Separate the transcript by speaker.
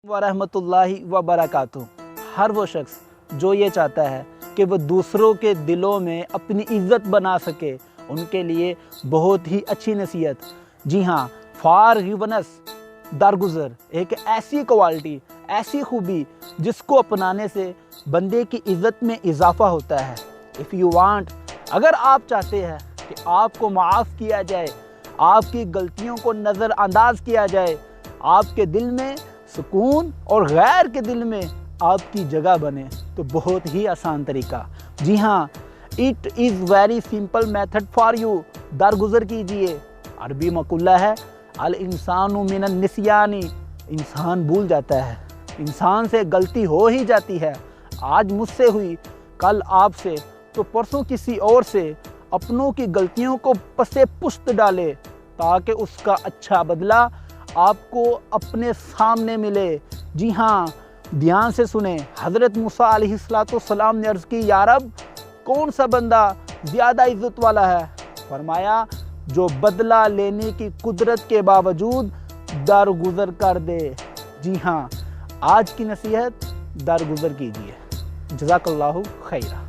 Speaker 1: ورحمۃ اللہ وبرکاتہ۔ ہر وہ شخص جو یہ چاہتا ہے کہ وہ دوسروں کے دلوں میں اپنی عزت بنا سکے، ان کے لیے بہت ہی اچھی نصیحت۔ جی ہاں، فارغیونس درگزر ایک ایسی کوالٹی، ایسی خوبی جس کو اپنانے سے بندے کی عزت میں اضافہ ہوتا ہے۔ اف یو وانٹ، اگر آپ چاہتے ہیں کہ آپ کو معاف کیا جائے، آپ کی غلطیوں کو نظر انداز کیا جائے، آپ کے دل میں سکون اور غیر کے دل میں آپ کی جگہ بنے، تو بہت ہی آسان طریقہ۔ جی ہاں، it is very simple method for you. درگزر کیجئے۔ عربی مقولہ ہے الانسان من النسیان، انسان بھول جاتا ہے، انسان سے غلطی ہو ہی جاتی ہے۔ آج مجھ سے ہوئی، کل آپ سے، تو پرسوں کسی اور سے۔ اپنوں کی غلطیوں کو پسے پشت ڈالے تاکہ اس کا اچھا بدلہ آپ کو اپنے سامنے ملے۔ جی ہاں، دھیان سے سنیں۔ حضرت موسیٰ علیہ السلام نے عرض کی، یا رب، کون سا بندہ زیادہ عزت والا ہے؟ فرمایا، جو بدلہ لینے کی قدرت کے باوجود درگزر کر دے۔ جی ہاں، آج کی نصیحت، درگزر کیجیے۔ جزاک اللہ خیرہ۔